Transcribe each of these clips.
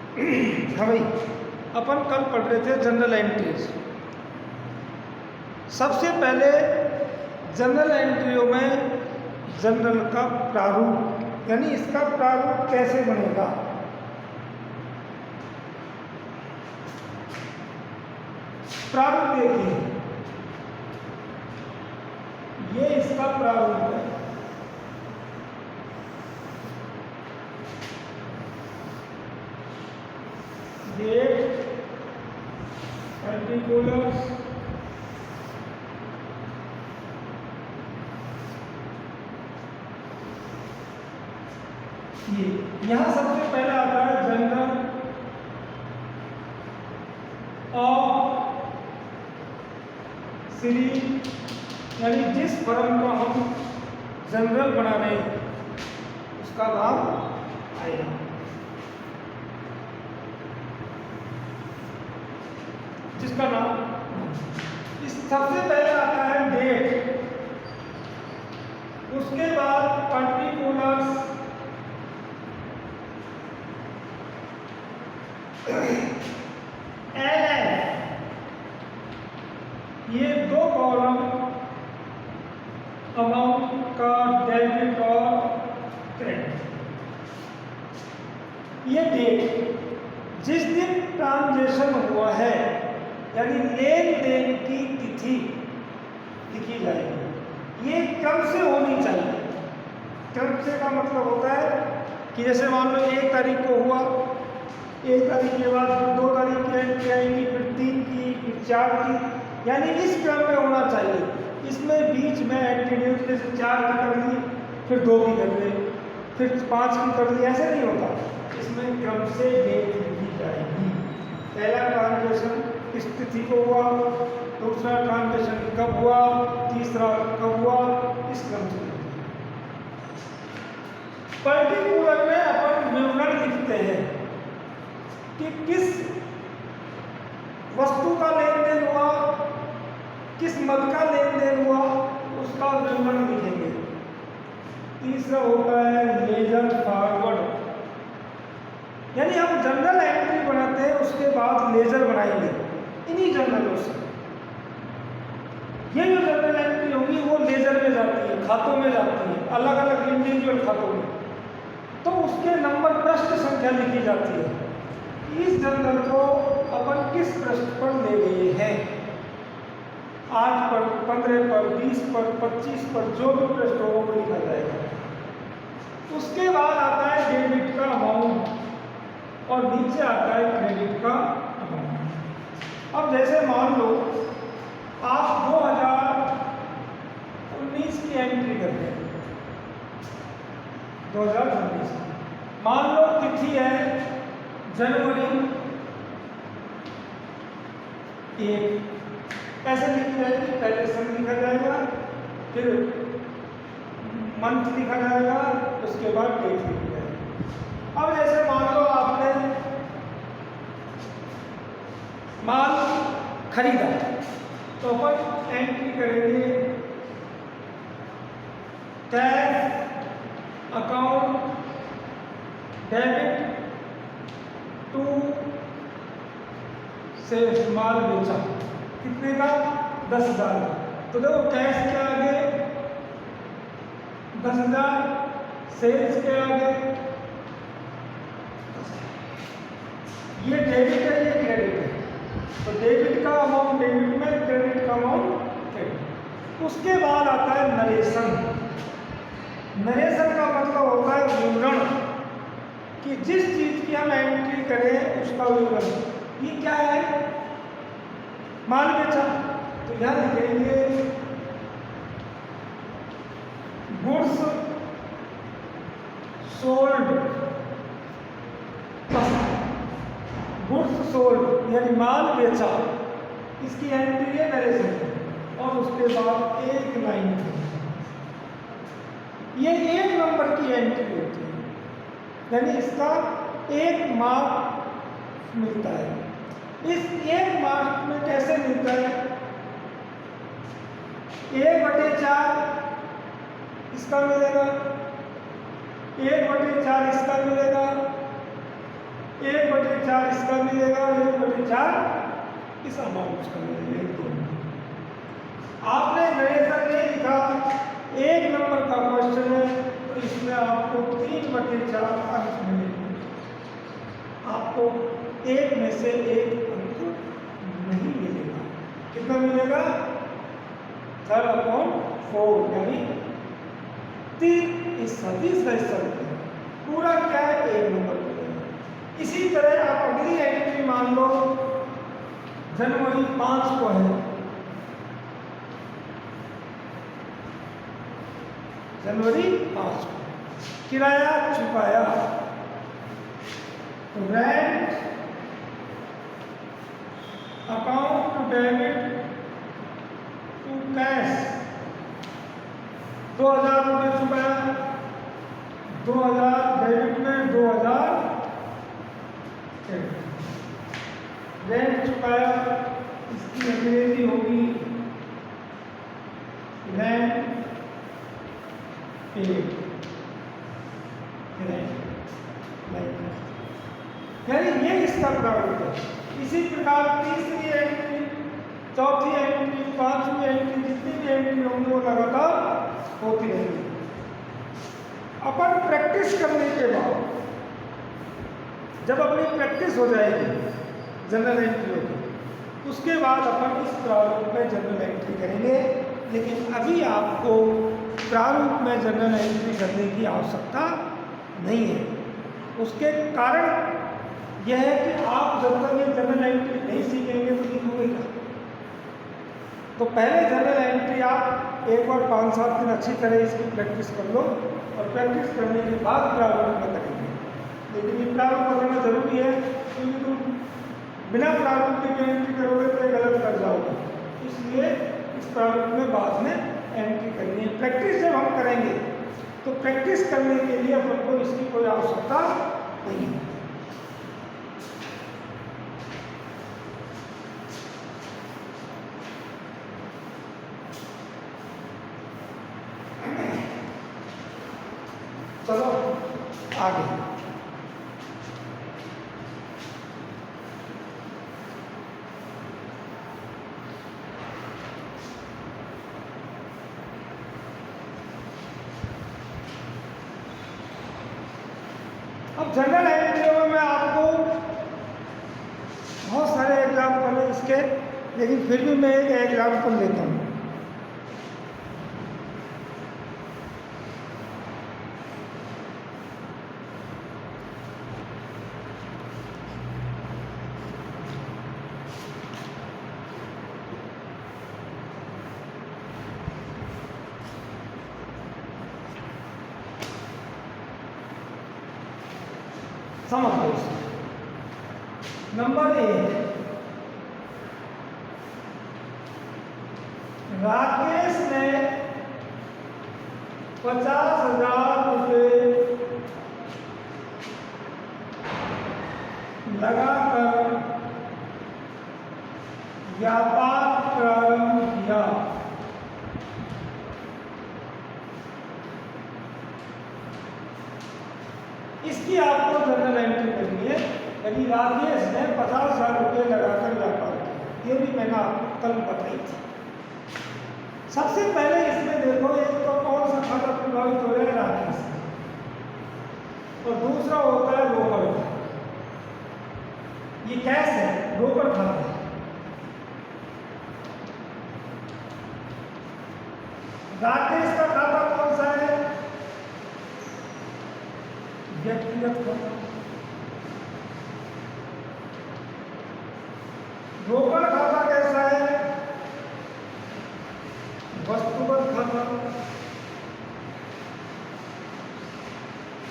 हाँ भाई, अपन कल पढ़ रहे थे जनरल एंट्रीज। सबसे पहले जनरल एंट्रियों में जनरल का प्रारूप, यानी इसका प्रारूप कैसे बनेगा। प्रारूप देखिए, ये इसका प्रारूप है। डेट, पर्टिकुलर्स, ये यहां सबसे पहले आता है जनरल ऑफ सीरीज, यानी जिस फर्म को हम जनरल बना रहे हैं उसका नाम आएगा। जिसका नाम इस सबसे पहले आता है डेट, उसके बाद पर्टिकुलर्स, ये दो कॉलम अमाउंट का, डेबिट और क्रेडिट। ये डेट जिस दिन ट्रांजैक्शन हुआ है, यानी लेन देन की तिथि लिखी जाएगी। ये क्रम से होनी चाहिए। क्रम से का मतलब होता है कि जैसे मान लो 1 तारीख को हुआ, 1 तारीख के बाद 2 तारीख की एंट्री आएगी, फिर 3 की, फिर 4 की, यानी इस क्रम में होना चाहिए। इसमें बीच में एंट्री जैसे 4 की कर ली, फिर 2 की कर ली, फिर 5 की कर ली, ऐसे नहीं होता। इसमें क्रम से डेट लिखी जाएगी। पहला ट्रांजैक्शन किस तिथि को हुआ, दूसरा ट्रांजैक्शन कब हुआ, तीसरा कब हुआ, इस क्रम से। पर्टिकुलर में अपन विवरण लिखते हैं कि किस वस्तु का लेन देन हुआ, किस मद का लेन देन हुआ, उसका विवरण लिखेंगे। तीसरा होता है लेजर फॉरवर्ड, यानी हम जनरल एंट्री बनाते हैं उसके बाद लेजर बनाएंगे इन्हीं जनरलों से। ये जो जनरल एंट्री होगी वो लेजर में जाती है, खातों में जाती है, अलग अलग इंडिविजुअल खातों में, तो उसके नंबर पृष्ठ संख्या लिखी जाती है। इस जनरल को अपन किस पृष्ठ पर ले गए हैं, 8 पर, 15 पर, 20 पर, 25 पर, जो भी पृष्ठ हो वो लिखा जाएगा। उसके बाद आता है डेबिट का अमाउंट और नीचे आता है क्रेडिट का अमाउंट। अब जैसे मान लो आप 2019 की एंट्री करते हैं, 2019 मान लो तिथि है जनवरी 1, ऐसे लिखी जाएगी। पहले सन लिखा जाएगा, फिर मंथ लिखा जाएगा, उसके बाद डेट लिखी जाएगी। अब जैसे मान लो आपने माल खरीदा, तो अपन एंट्री करेंगे कैश अकाउंट डेबिट टू से माल बेचा, कितने का, 10,000। तो देखो कैश के आगे 10,000, सेल्स के आगे, ये डेबिट है, ये क्रेडिट है। तो डेबिट का अमाउंट डेबिट में, क्रेडिट का अमाउंट क्रेडिट। उसके बाद आता है नरेशन। नरेशन का मतलब होता है विवरण, कि जिस चीज की हम एंट्री करें उसका विवरण। ये क्या है, माल बेचा, तो यहां लिखेंगे गुड्स सोल्ड, गुड्स सोल्ड यानी माल बेचा, इसकी एंट्री है नरेशन। और उसके बाद एक लाइन है, ये 1 नंबर की एंट्री होती है, यानी इसका 1 मार्क मिलता है। इस 1 मार्क में कैसे मिलता है, 1/4 इसका मिलेगा, 1/4 इसका मिलेगा, 1/4 4 इसका मिलेगा, 1/4 इस अमाउंट का मिलेगा। आपने नरेशन नहीं लिखा, 1 नंबर का क्वेश्चन है, तो इसमें आपको 3/4 अंक मिलेंगे। आपको 1 में से 1 अंक नहीं मिलेगा। कितना मिलेगा? 3/4 यानी 3 हिस्सा, 30 का हिस्सा मिलेगा। पूरा क्या है? 1 नंबर मिलेगा। इसी तरह आप अगली एंट्री मान लो जनवरी 5 को है, जनवरी 5 को किराया चुकाया, rent account to debit to cash 2000 रुपये चुकाया, 2000 डेबिट में 2000 रेंट चुकाया, इसकी अंग्रेजी होगी रेंट पेड, यानी ये इसका प्रारूप है। इसी प्रकार तीसरी एंट्री, चौथी एंट्री, पांचवी एंट्री, जितनी भी एंट्री होंगी वो लगातार होती रहेगी। अपन प्रैक्टिस करने के बाद जब अपनी प्रैक्टिस हो जाएगी जनरल एंट्री होगी, उसके बाद अपन इस प्रारूप में जनरल एंट्री करेंगे। लेकिन अभी आपको प्रारूप में जनरल एंट्री करने की आवश्यकता नहीं है। उसके कारण यह है कि आप जब तक ये जनरल एंट्री नहीं सीखेंगे तो लिखोगे क्या। तो पहले जनरल एंट्री आप एक बार 5-7 दिन अच्छी तरह इसकी प्रैक्टिस कर लो, और प्रैक्टिस करने के बाद प्रारूप में करेंगे। लेकिन ये प्रारूप करना जरूरी है, क्योंकि तुम बिना प्रारूप की एंट्री करोगे तो ये गलत कर जाओगे। इसलिए इस प्रारूप में बाद में एंट्री करनी है। प्रैक्टिस जब हम करेंगे तो प्रैक्टिस करने के लिए अपन को इसकी कोई आवश्यकता नहीं है। चलो आगे। अब जनरल एंट्रियों में आपको बहुत सारे एग्जाम्पल हैं इसके, लेकिन फिर भी मैं एक एग्जाम्पल लेता हूँ। समझ लो नंबर 1, राकेश ने 50,000 रुपये लगाकर व्यापार प्रारंभ किया। इसकी आपको जनरल एंट्री करनी है। यदि राकेश ने 50,000 रुपये लगाकर व्यापार किया, ये भी मैंने आपको कल बताई थी। सबसे पहले इसमें देखो, एक तो कौन सा खाता प्रभावित हो रहा है? राकेश, और दूसरा होता है रोकड़। ये कैश है, रोकड़ खाता है। राकेश का खाता कौन सा है? व्यक्तिगत खाता। रोकड़ खाता कैसा है? वस्तुगत खाता।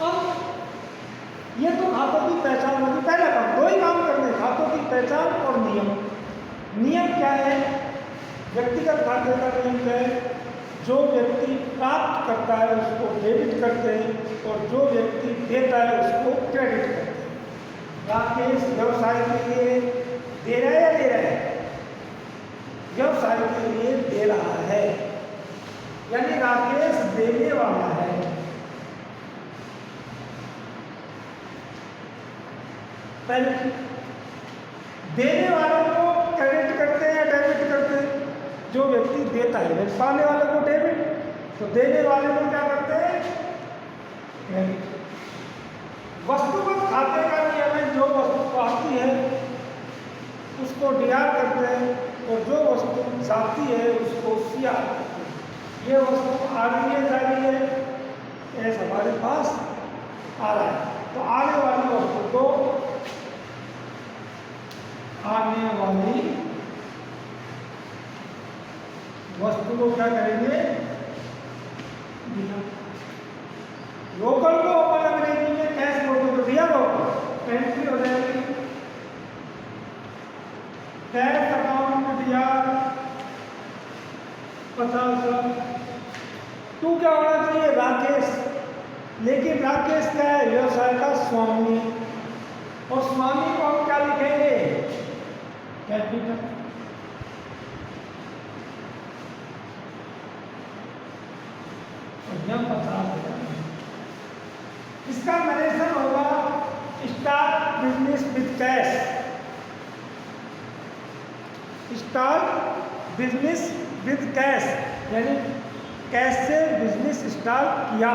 अब ये तो खातों की पहचान होगी। पहला काम, दो ही काम करने, खातों की पहचान और नियम। नियम क्या है? व्यक्तिगत खाते का नियम क्या है? जो व्यक्ति प्राप्त करता है उसको डेबिट करते हैं, और जो व्यक्ति देता है उसको क्रेडिट करते हैं। राकेश व्यवसाय के लिए दे रहा है या ले रहा है? व्यवसाय के लिए दे रहा है, यानी राकेश देने वाला है। पहले देने वाले को क्रेडिट करते हैं या डेबिट करते हैं? जो व्यक्ति देता है, पाने वाले को डेबिट, तो देने वाले को क्या करते हैं? क्रेडिट। वस्तुगत खाते का नियम है, जो वस्तु आती है उसको डीआर करते हैं और जो वस्तु जाती है उसको सीआर करते हैं। ये वस्तु आ रही है, जा रही है, ऐसा हमारे पास आ रहा है, तो आने वाली वस्तु को, आने वाली वस्तु को क्या करेंगे? रोकड़ को अपन अंग्रेजी में कैश बोलते हैं, रियल रोकड़ एंट्री हो जाएगी। कैश अकाउंट दिया 50,000। तू क्या होना चाहिए? राकेश। लेकिन राकेश क्या है? व्यवसाय का स्वामी, और स्वामी को हम क्या लिखेंगे? कैपिटल। और यह 50,000। इसका नरेशन होगा start business with cash. Start business with cash, यानी कैश से बिजनेस स्टार्ट किया,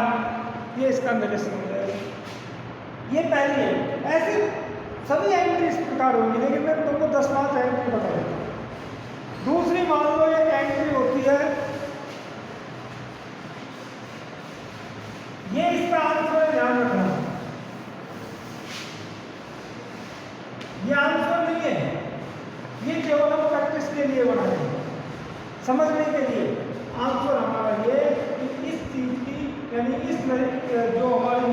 ये इसका नरेशन हो जाएगा। ये पहली है। ऐसे सभी एंट्री इस प्रकार होंगी, लेकिन मैं तुमको 10-5 एंट्री बता देता हूँ। दूसरी मान लो एक एंट्री होती है, ये इसका आंसर ध्यान रखना, ये आंसर नहीं है, ये केवल हम प्रैक्टिस के लिए बनाए हैं, समझने के लिए। आंसर हमारा ये कि इस चीज की, यानी इस जो हमारी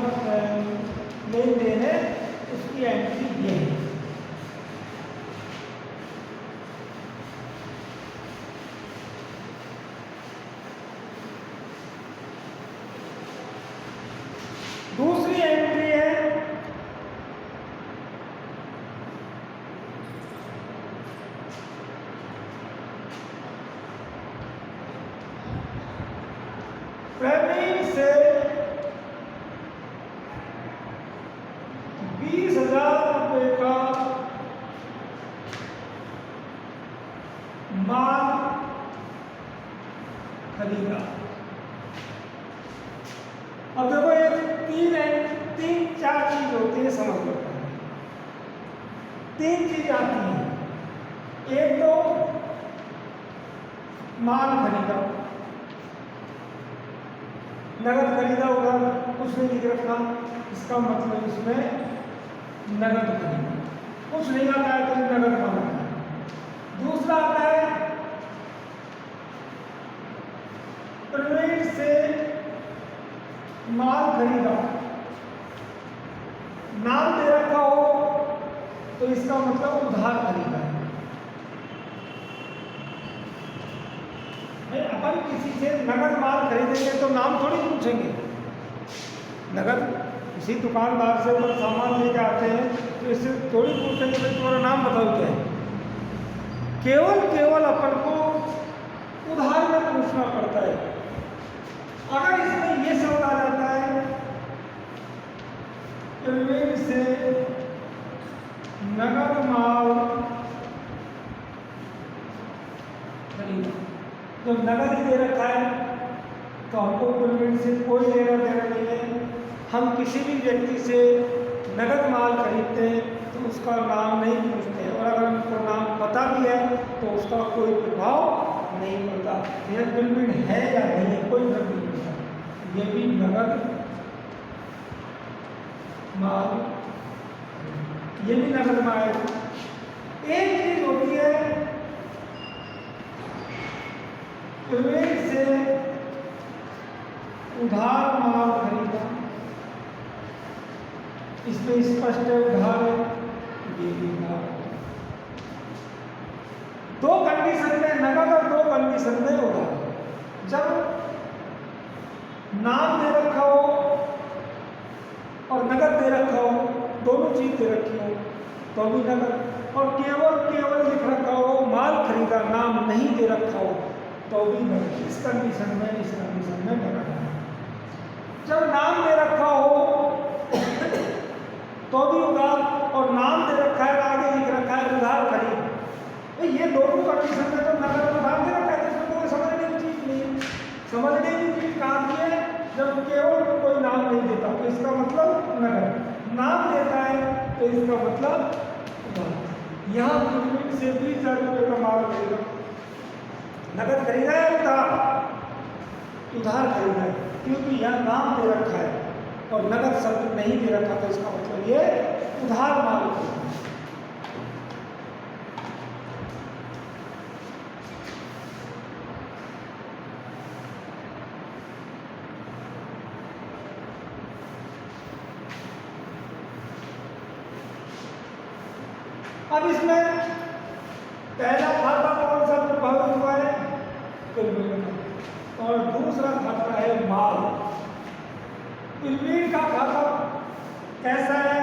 लेन देन है उसकी एंट्री ये है। दूसरी एंट्री है प्रवीण से 20,000 रुपए का माल खरीदा। अब देखो ये 3-4 चीज होती है, समझ लो। 3 चीज आती हैं। एक तो माल खरीदा, नगद खरीदा होगा, कुछ नहीं लिख रखा, इसका मतलब इसमें नगद खरीदा। कुछ नहीं आता है तो नगद माल आता है। दूसरा आता है प्रवीण से माल खरीदा, नाम दे रखा हो तो इसका मतलब उधार खरीदा है। अपन किसी से नगद माल खरीदेंगे तो नाम थोड़ी पूछेंगे। नगद किसी दुकानदार से अपन सामान लेके आते हैं तो इससे थोड़ी पूछेंगे भाई तुम्हारा नाम बताओ क्या है। केवल अपन को उधार में पूछना पड़ता है। अगर इसमें ये शब्द आ जाता है प्रवीण से नगद माल खरीदा, तो नगद ही दे रखा है तो हमको प्रवीण से कोई लेना देना नहीं है। हम किसी भी व्यक्ति से नगद माल खरीदते हैं तो उसका नाम नहीं पूछते, और अगर हमको नाम पता भी है तो उसका कोई प्रभाव नहीं पड़ता। यह प्रवीण है या नहीं है, कोई फर्क नहीं पड़ता। ये भी नगद माल, ये भी नगद माल। एक चीज होती है प्रवीण से उधार माल खरीदा, इसमें स्पष्ट है उधार है, ये भी उधार। 2 कंडीशन में नगद और 2 कंडीशन में उधार। जब नाम दे रखा हो और नगद दे रखा हो, दोनों चीज दे रखी हो तो भी नगद, और केवल लिख रखा हो माल खरीदा, नाम नहीं दे रखा हो तो भी नगद। इस कंडीशन में नगद है। जब नाम दे रखा हो तो भी उधार, और नाम दे रखा है आगे लिख रखा है उधार खरीदा तो इसका मतलब उधार। यहाँ पेमेंट से 20,000 रुपये का माल खरीदा, नकद खरीदा है उधार? उधार खरीदा है, क्योंकि यहाँ नाम दे रखा है और नकद शब्द नहीं दे रखा, तो इसका मतलब ये उधार माल खरीदा। अब इसमें पहला खाता कौन सा प्रभावित हुआ है? पेमेंट का। और दूसरा खाता है माल। पेमेंट का खाता कैसा है?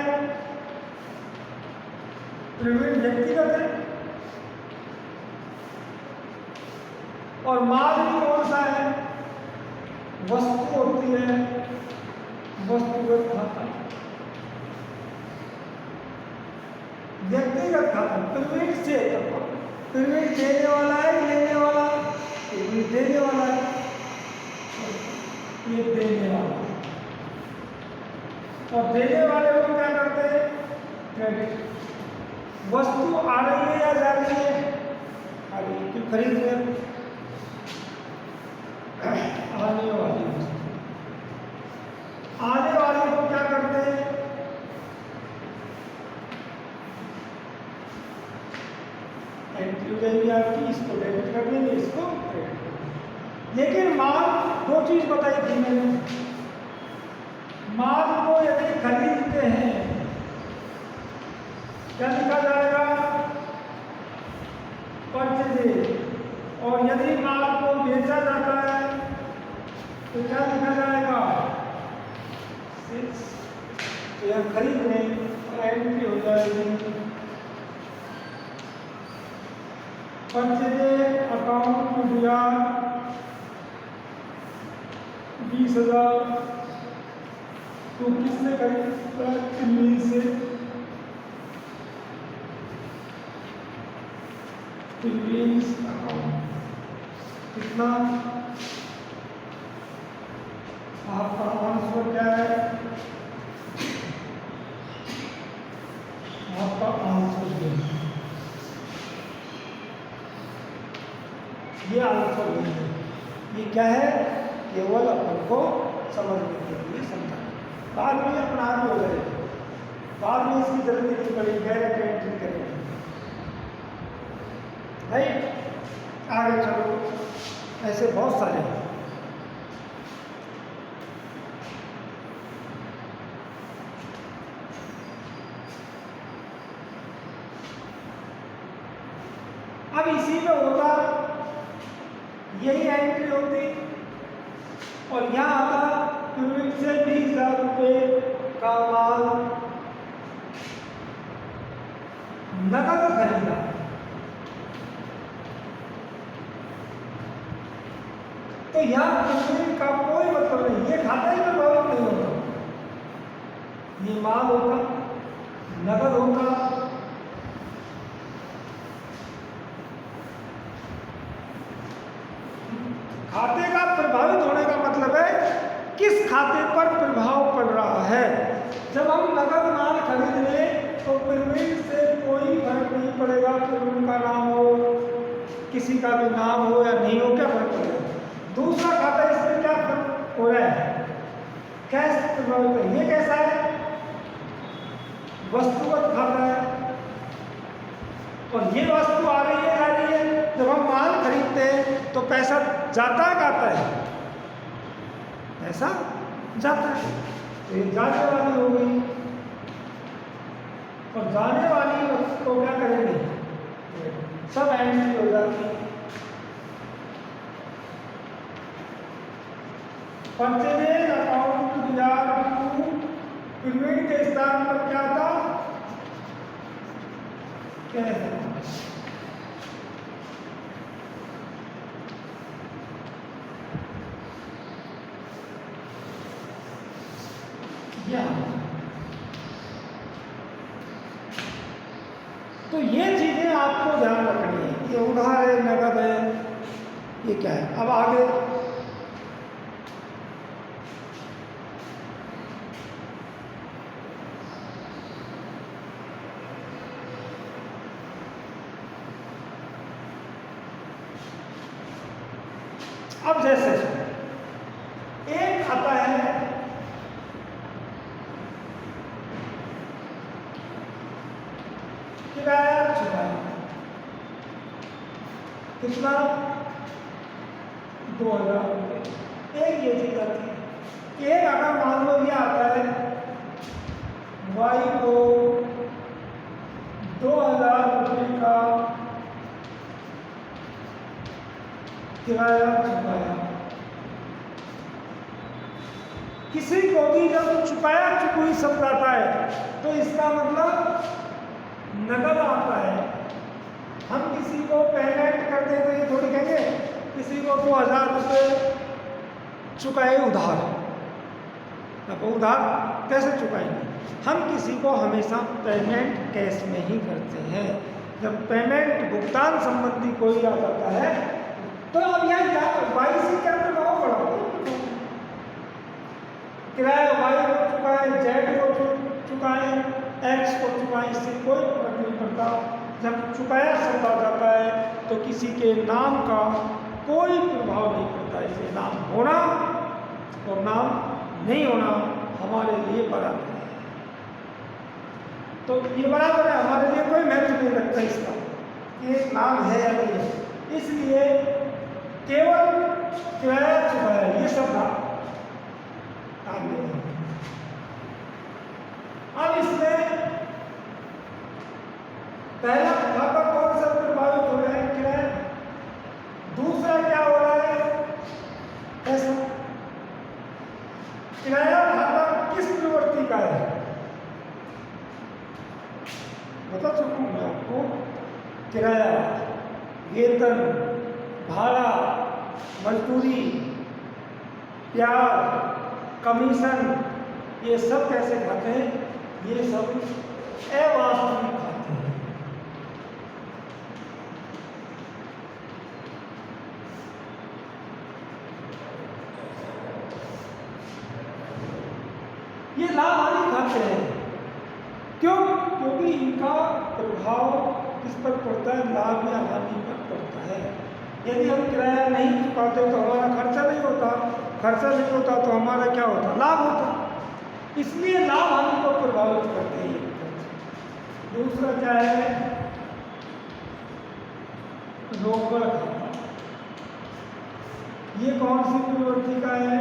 पेमेंट व्यक्तिगत है, और माल भी कौन सा है? वस्तु होती है, वस्तुगत खाता। व्यक्तिगत खाता पेमेंट से, पेमेंट देने वाला है, लेने वाला? पेमेंट देने वाला है, ये देने वाला। और देने वाले को क्या करते हैं? क्रेडिट। वस्तु आ रही है या जा रही है? आ रही है, क्यों खरीद रहे? आने वाली वस्तु। आने वाले को क्या करते हैं? एंट्री हो जाएगी आपकी, इसको डेबिट कर देंगे, इसको क्रेडिट कर देंगे। लेकिन माल, दो चीज बताई थी मैंने। माल को यदि खरीदते हैं, क्या लिखा जाएगा? परचेज। और यदि माल को बेचा जाता है तो क्या लिखा जाएगा? सेल्स। तो यह खरीद लें और एंट्री हो जाएगी परचेज अकाउंट में दिया 20,000। तो किससे खरीदा? पेमेंट से। पेमेंट अकाउंट कितना? आपका आंसर क्या है? आपका आंसर ये आंसर नहीं है। ये क्या है? केवल अपन को समझने के लिए समझा, बाद में अपना भी हो जाएगा, बाद में इसकी जरूरत नहीं पड़ेगी, डायरेक्ट एंट्री करेंगे। राइट, आगे चलो, ऐसे बहुत सारे हैं। अब इसी में होता, यही एंट्री होती, और यहाँ आता पेमेंट से 20,000 रुपये का माल नकद खरीदा। तो यहाँ पेमेंट का कोई मतलब नहीं, ये खाता ही प्रभावित नहीं होता। ये माल होता, नकद होता, खाते का प्रभावित होने का मतलब है किस खाते पर प्रभाव पड़ रहा है। जब हम नकद माल खरीद लें तो पेमेंट से कोई फर्क नहीं पड़ेगा, पेमेंट का नाम हो, किसी का भी नाम हो या नहीं हो, क्या फर्क पड़ेगा। दूसरा खाता, इसमें क्या फर्क हो रहा है? कैश प्रभावित है। ये कैसा है? वस्तुगत खाता है, और ये वस्तु आ रही है, जा रही है। जब हम माल खरीदते हैं तो पैसा जाता है, आता है? पैसा जाता है, तो ये जाने वाली हो गई। और जाने वाली वस्तु को क्या करेंगे? सब एंट्री हो जाती है। परचेज अकाउंट दिया, पेमेंट के स्थान पर क्या था? कैश। तो ये चीजें आपको ध्यान रखनी है। ये उधार है, नकद है, ये क्या है। अब आगे अब जैसे एक खाता है किराया चुकाया, कितना? 2000 रुपये। एक ये चीज आती है। एक अगर मान लो ये आता है वाई को 2000 रुपये का किराया चुकाया, किसी को भी जब चुकाया चुकुई शब्द आता है तो इसका मतलब नकद आता है। हम किसी को पेमेंट कर देते हैं, थोड़ी कहेंगे किसी को 2000 रुपये चुकाए उधार। अब उधार कैसे चुकाएंगे? हम किसी को हमेशा पेमेंट कैश में ही करते हैं। जब पेमेंट भुगतान संबंधी कोई आ जाता है तो अब यह क्या वाई से क्या प्रभाव पड़ा? किराया वाई को चुकाए, जेड को चुकाए, एक्स को चुकाए, इससे कोई फर्क नहीं पड़ता। जब चुकाया शब्द आ जाता है तो किसी के नाम का कोई प्रभाव नहीं पड़ता। इसे नाम होना और नाम नहीं होना हमारे लिए बराबर है। तो ये बराबर है, हमारे लिए कोई महत्व नहीं रखता इसका कि एक नाम है या नहीं है। इसलिए केवल किराया चुकाया ये शब्द आगे। अब इसमें पहला खाता कौन सा प्रभावित हो रहा है? किराया। दूसरा क्या हो रहा है? ऐसा किराया खाता किस प्रवृत्ति का है? बता चुका हूं मैं आपको। किराया, वेतन, भाड़ा, मजदूरी, प्यार, कमीशन, ये सब कैसे खाते हैं? ये सब अवास्तविक खाते हैं। ये लाभ हानि खाते हैं। क्यों? क्योंकि इनका प्रभाव किस पर पड़ता है? लाभ या हानि पर पड़ता है। यदि हम किराया नहीं चुकाते तो हमारा खर्चा नहीं होता, खर्चा नहीं होता तो हमारा क्या होता? लाभ होता। इसलिए लाभ हानि को प्रभावित करते हैं। दूसरा क्या है? रोकड़ खाता। ये कौन सी प्रवृत्ति का है?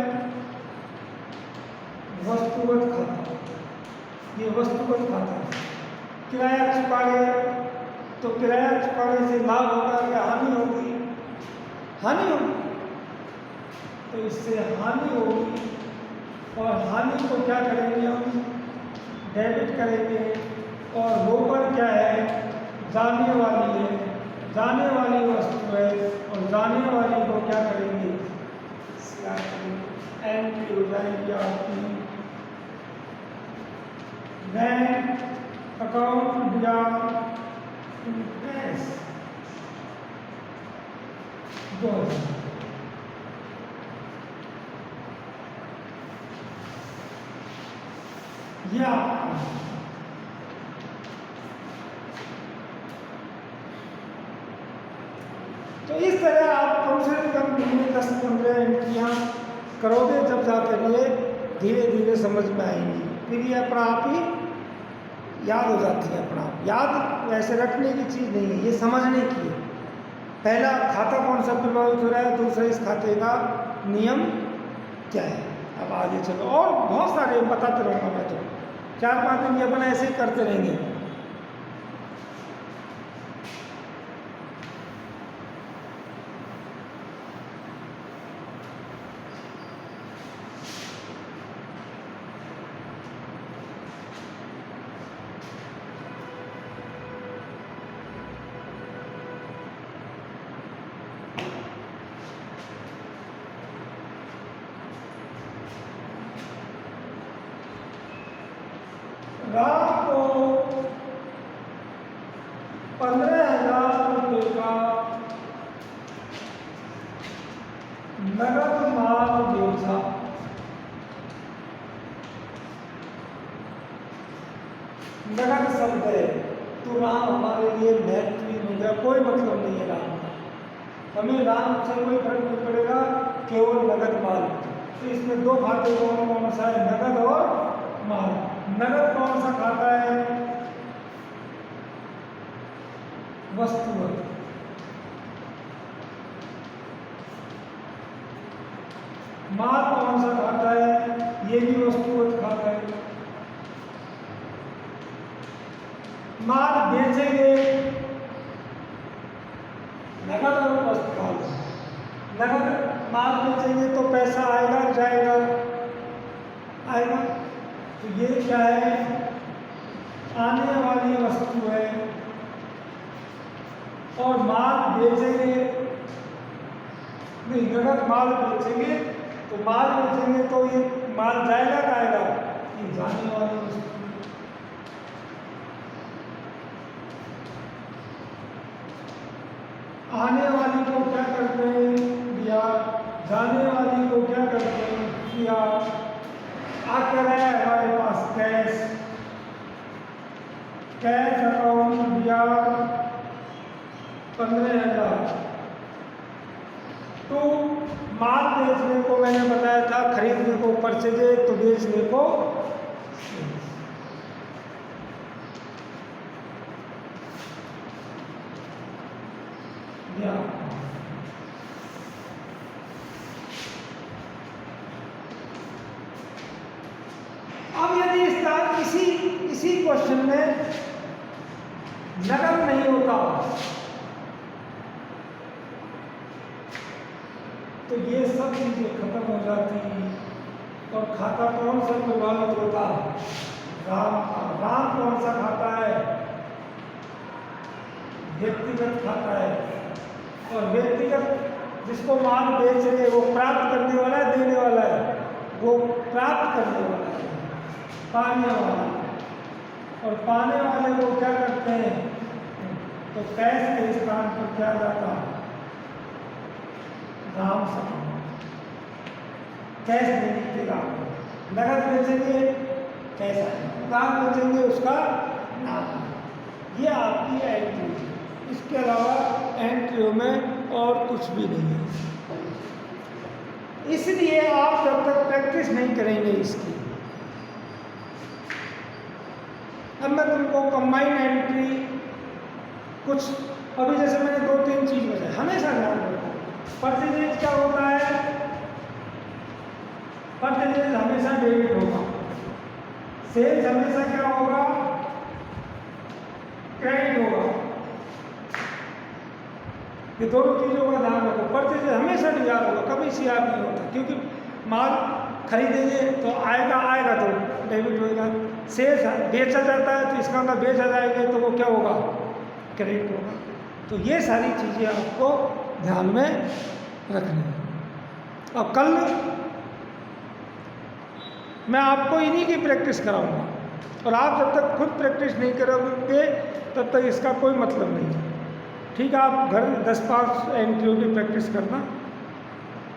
वस्तुगत खाता। ये वस्तुगत खाता है। किराया चुकाए तो किराया चुकाने से लाभ होगा या हानि होगी? हानि होगी। तो इससे हानि होगी और हानि को क्या करेंगे हम? डेबिट करेंगे। और रोकड़ क्या है? जाने वाली है, जाने वाली वस्तु है और जाने वाली को क्या करेंगे? एंट्री हो जाएगी आपकी बैंक अकाउंट या कैश 2000। या तो इस तरह आप कम से कम महीने 10-15 एंट्रियाँ करोगे, जब जाकर ये धीरे धीरे समझ में आएंगी। फिर ये अपना आप ही याद हो जाती है। अपना आप याद वैसे रखने की चीज़ नहीं है, ये समझने की है। पहला खाता कौन सा प्रभावित हो रहा है, दूसरा इस खाते का नियम क्या है। अब आगे चलो, और बहुत सारे बताते रहूँगा मैं। तो 4-5 दिन ये अपन ऐसे ही करते रहेंगे। रात को 15,000 रुपये का नगद माल बेचा। नगद शब्द है तो राम हमारे लिए महत्वहीन हो गया, कोई मतलब नहीं है राम का। हमें राम से कोई फर्क नहीं पड़ेगा। केवल नगद माल। तो इसमें दो खाते कौन कौन सा है, नगद और माल। नगद कौन सा खाता है, वस्तुवत। माल कौन सा खाता है, ये भी वस्तुवत खाता है। माल बेचेंगे, नगद और वस्तुमाल। नगद माल बेचेंगे तो पैसा आएगा जाएगा, आएगा। तो ये क्या है, आने वाली वस्तु है। और माल बेचेंगे, नहीं नगद माल बेचेंगे, तो माल बेचेंगे तो ये माल जाएगा जाएगा, ये जाने वाली वस्तु। आने वाली को क्या करते हैं, दिया। जाने वाली को क्या करते हैं, किया। आ क्या रहा है हमारे पास, कैश। कैश अकाउंट दिया 15,000। तो माल बेचने को मैंने बताया था, खरीदने को परचेज, तो बेचने को दिया। अब यदि इसका इसी क्वेश्चन में नगद नहीं होता तो ये सब चीजें खत्म हो जाती, और खाता कौन सा प्रभावित होता, राम। राम कौन सा खाता है, व्यक्तिगत खाता है। और व्यक्तिगत जिसको माल बेच रहे वो प्राप्त करने वाला है, देने वाला है, वो प्राप्त करने वाला है, पाने वाला। और पाने वाले को क्या करते हैं, तो कैश के स्थान पर क्या जाता, राम समान। कैश देने के राम, नगद बेचेंगे कैश आएगा, राम बेचेंगे उसका नाम। ये आपकी एंट्री है, इसके अलावा एंट्रियों में और कुछ भी नहीं है। इसलिए आप जब तक प्रैक्टिस नहीं करेंगे इसकी, अब मैं तुमको कंबाइंड एंट्री कुछ, अभी जैसे मैंने 2-3 चीज बताई, हमेशा ध्यान रखो। परसेंटेज क्या होता है, परसेंटेज हमेशा डेबिट होगा। सेल्स हमेशा क्या होगा, क्रेडिट होगा। ये दोनों चीजों का ध्यान रखो। परचेज हमेशा डिआर होगा, कभी सीआर नहीं होता, क्योंकि माल खरीदेंगे तो आएगा तो डेबिट होगा। सेल्स बेचा जाता है तो इसका मतलब बेचा जाएगा तो वो क्या होगा, क्रेडिट होगा। तो ये सारी चीजें आपको ध्यान में रखनी है। अब कल मैं आपको इन्हीं की प्रैक्टिस कराऊंगा, और आप जब तक खुद प्रैक्टिस नहीं करोगे तब तक इसका कोई मतलब नहीं है। ठीक है, आप घर 10-5 एंट्रियों की प्रैक्टिस करना।